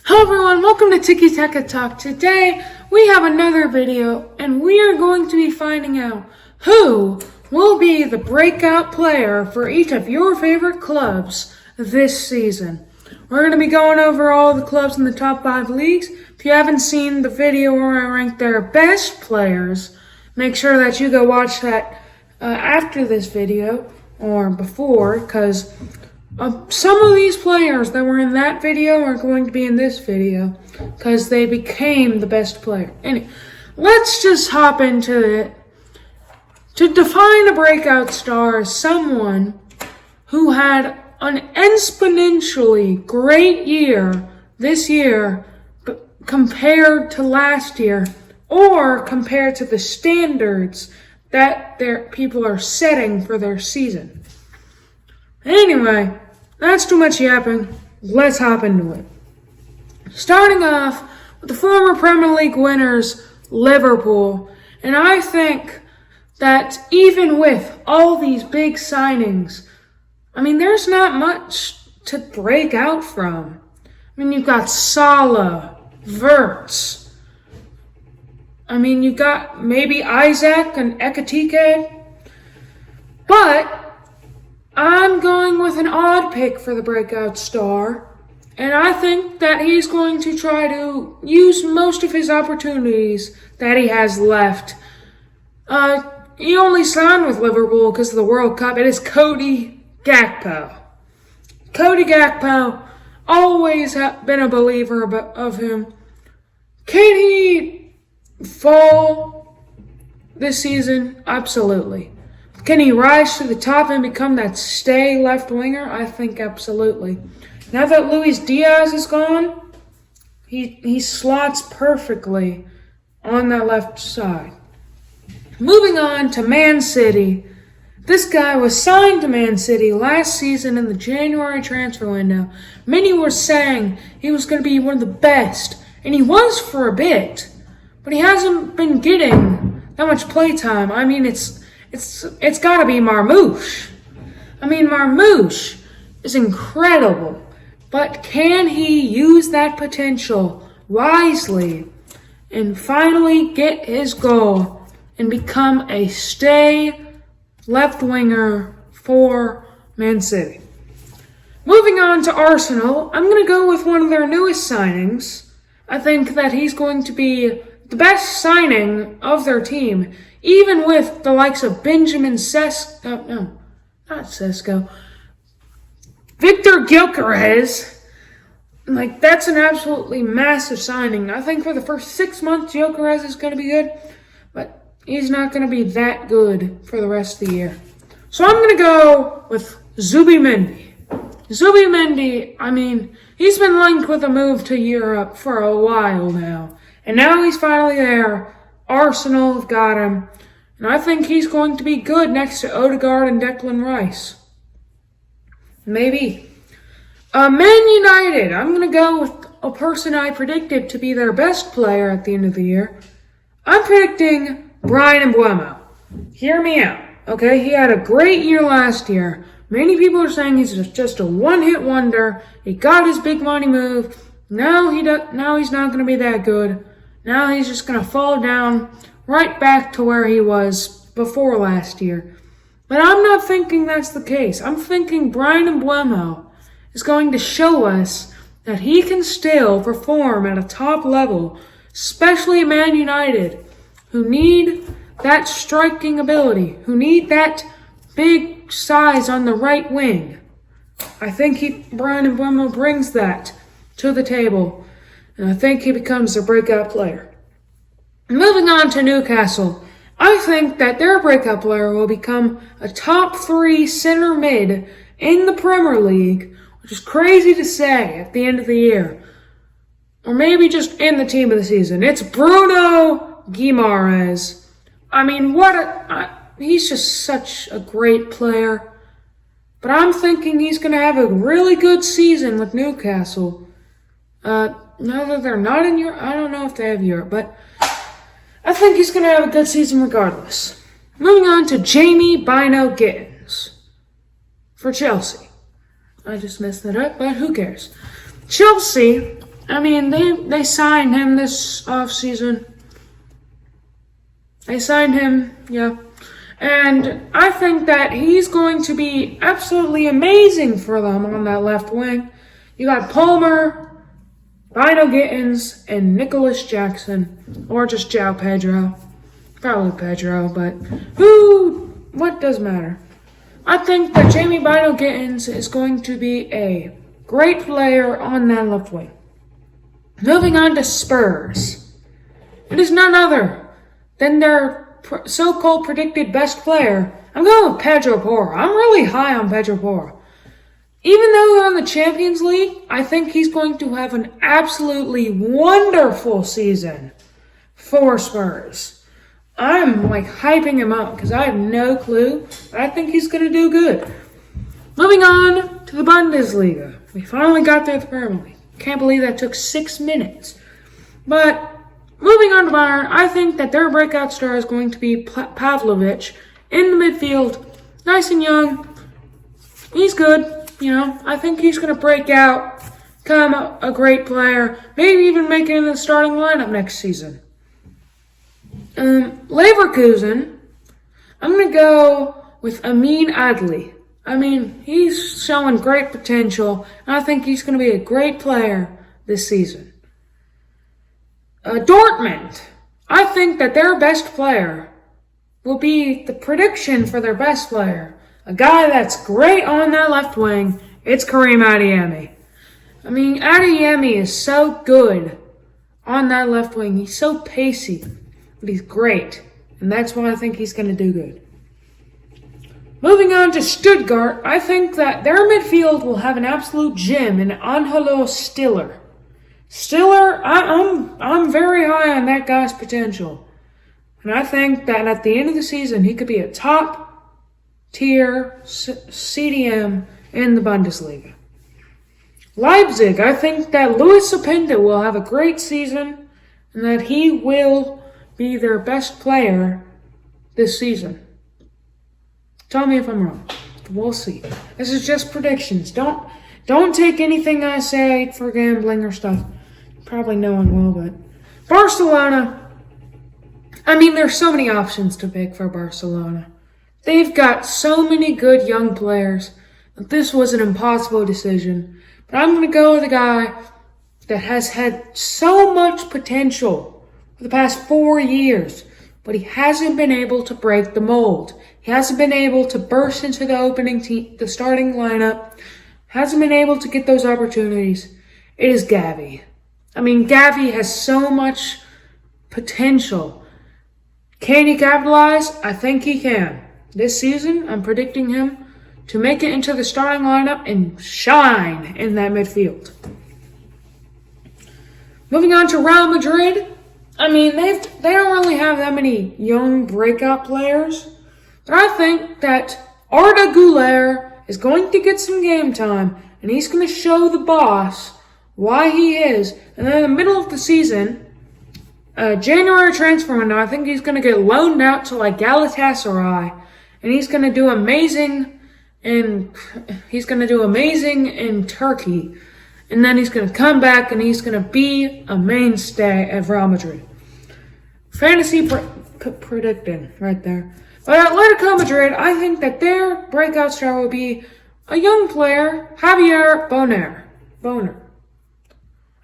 Hello everyone, welcome to Tiki Taka Talk. Today we have another video and we are going to be finding out who will be the breakout player for each of your favorite clubs this season. We're going to be going over all the clubs in the top 5 leagues. If you haven't seen the video where I rank their best players, make sure that you go watch that after this video or before, because some of these players that were in that video are going to be in this video because they became the best player. Anyway, let's just hop into it. To define a breakout star is someone who had an exponentially great year this year compared to last year, or compared to the standards that their people are setting for their season. Anyway, that's too much yapping. Let's hop into it. Starting off with the former Premier League winners, Liverpool. And I think that even with all these big signings, there's not much to break out from. You've got Salah, Wirtz. You've got maybe Isaac and Ekitike. But I'm going with an odd pick for the breakout star, and I think that he's going to try to use most of his opportunities that he has left. He only signed with Liverpool because of the World Cup. It is Cody Gakpo. Cody Gakpo, always been a believer of him. Can he fall this season? Absolutely. Can he rise to the top and become that stay left winger? I think absolutely. Now that Luis Diaz is gone, he slots perfectly on that left side. Moving on to Man City. This guy was signed to Man City last season in the January transfer window. Many were saying he was going to be one of the best, and he was for a bit, but he hasn't been getting that much playtime. It's got to be Marmoush. Marmoush is incredible, but can he use that potential wisely and finally get his goal and become a stay left winger for Man City? Moving on to Arsenal, I'm going to go with one of their newest signings. I think that he's going to be the best signing of their team, even with the likes of Victor Gyökeres. That's an absolutely massive signing. I think for the first 6 months, Gyökeres is going to be good, but he's not going to be that good for the rest of the year. So I'm going to go with Zubimendi. Zubimendi, he's been linked with a move to Europe for a while now, and now he's finally there. Arsenal have got him, and I think he's going to be good next to Odegaard and Declan Rice. Maybe. Man United, I'm going to go with a person I predicted to be their best player at the end of the year. I'm predicting Bryan Mbeumo. Hear me out, okay? He had a great year last year. Many people are saying he's just a one-hit wonder. He got his big money move. Now he's not going to be that good. Now he's just going to fall down right back to where he was before last year. But I'm not thinking that's the case. I'm thinking Bryan Mbeumo is going to show us that he can still perform at a top level, especially at Man United, who need that striking ability, who need that big size on the right wing. I think Bryan Mbeumo brings that to the table, and I think he becomes a breakout player. Moving on to Newcastle, I think that their breakout player will become a top 3 center mid in the Premier League, which is crazy to say at the end of the year. Or maybe just in the team of the season. It's Bruno Guimaraes. He's just such a great player. But I'm thinking he's going to have a really good season with Newcastle. Now that they're not in Europe, I don't know if they have Europe, but I think he's going to have a good season regardless. Moving on to Jamie Bino Gittins for Chelsea. I just messed that up, but who cares? Chelsea I mean, they signed him this offseason. They signed him, yeah. And I think that he's going to be absolutely amazing for them on that left wing. You got Palmer, Bino Gittins, and Nicholas Jackson. Or just João Pedro. Probably Pedro, but what does matter? I think that Jamie Bino Gittins is going to be a great player on that left wing. Moving on to Spurs. It is none other than their so-called predicted best player. I'm going with Pedro Porro. I'm really high on Pedro Porro. Even though they're in the Champions League, I think he's going to have an absolutely wonderful season for Spurs. I'm hyping him up because I have no clue. But I think he's going to do good. Moving on to the Bundesliga. We finally got there the Premier League. Can't believe that took 6 minutes. But moving on to Bayern, I think that their breakout star is going to be Pavlovic in the midfield. Nice and young. He's good. I think he's going to break out, become a great player, maybe even make it in the starting lineup next season. Leverkusen, I'm going to go with Amin Adli. He's showing great potential, and I think he's going to be a great player this season. Dortmund, I think that their best player will be the prediction for their best player. A guy that's great on that left wing, it's Karim Adeyemi. Adeyemi is so good on that left wing. He's so pacey, but he's great, and that's why I think he's going to do good. Moving on to Stuttgart, I think that their midfield will have an absolute gem in Angelo Stiller. Stiller, I'm very high on that guy's potential. And I think that at the end of the season, he could be a top-tier CDM in the Bundesliga. Leipzig, I think that Luis Openda will have a great season and that he will be their best player this season. Tell me if I'm wrong. We'll see. This is just predictions. Don't take anything I say for gambling or stuff. Probably no one will, but Barcelona. There's so many options to pick for Barcelona. They've got so many good young players that this was an impossible decision. But I'm going to go with a guy that has had so much potential for the past 4 years, but he hasn't been able to break the mold. He hasn't been able to burst into the starting lineup. Hasn't been able to get those opportunities. It is Gavi. Gavi has so much potential. Can he capitalize? I think he can. This season, I'm predicting him to make it into the starting lineup and shine in that midfield. Moving on to Real Madrid. They don't really have that many young breakout players. But I think that Arda Güler is going to get some game time, and he's going to show the boss why he is. And then in the middle of the season, January transfer window, I think he's going to get loaned out to Galatasaray, and he's going to do amazing in Turkey. And then he's going to come back, and he's going to be a mainstay at Real Madrid. Fantasy predicting right there. But Atletico Madrid, I think that their breakout star will be a young player, Javier Boner.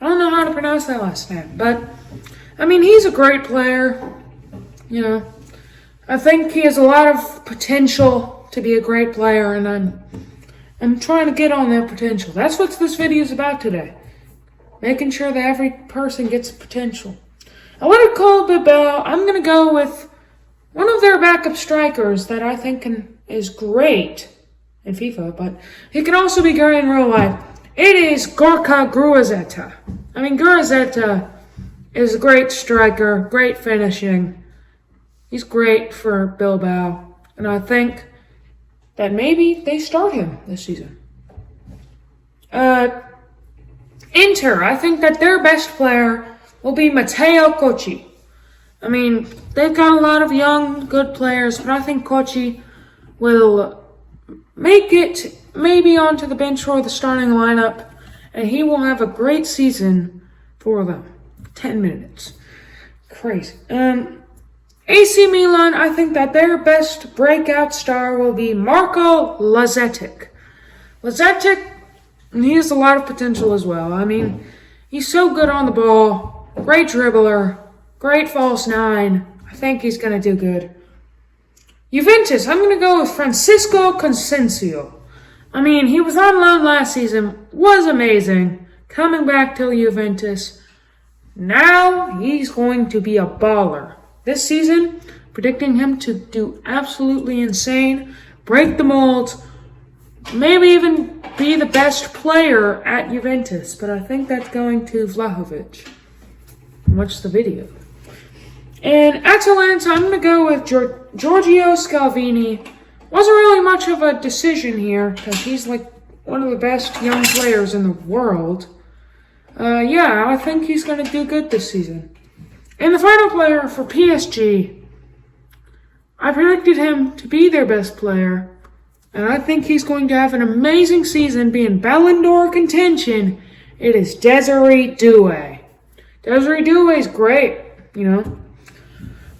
I don't know how to pronounce that last name, but he's a great player. I think he has a lot of potential to be a great player, and I'm trying to get on that potential. That's what this video is about today. Making sure that every person gets potential. Atletico Bilbao, I'm going to go with one of their backup strikers that I think is great in FIFA, but he can also be great in real life. It is Gorka Gruazeta. Gruazeta is a great striker, great finishing. He's great for Bilbao, and I think that maybe they start him this season. Inter, I think that their best player will be Matteo Cocci. They've got a lot of young, good players, but I think Cocci will make it maybe onto the bench or the starting lineup, and he will have a great season for them. 10 minutes. Crazy. AC Milan, I think that their best breakout star will be Marco Lazetic. Lazetic, he has a lot of potential as well. I mean, he's so good on the ball, great dribbler, great false nine. I think he's going to do good. Juventus, I'm going to go with Francisco Conceição. I mean, he was on loan last season, was amazing, coming back to Juventus. Now he's going to be a baller. This season, predicting him to do absolutely insane, break the mold, maybe even be the best player at Juventus. But I think that's going to Vlahovic. Watch the video. And Atalanta, I'm going to go with Giorgio Scalvini. Wasn't really much of a decision here because he's like one of the best young players in the world. Yeah, I think he's going to do good this season. And the final player for PSG, I predicted him to be their best player. And I think he's going to have an amazing season, be in Ballon d'Or contention. It is Desiree Doué. Desiree Doué is great, you know.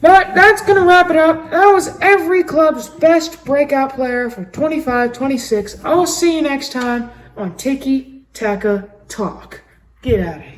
But that's going to wrap it up. That was every club's best breakout player for 25-26. I will see you next time on Tiki Taka Talk. Get out of here.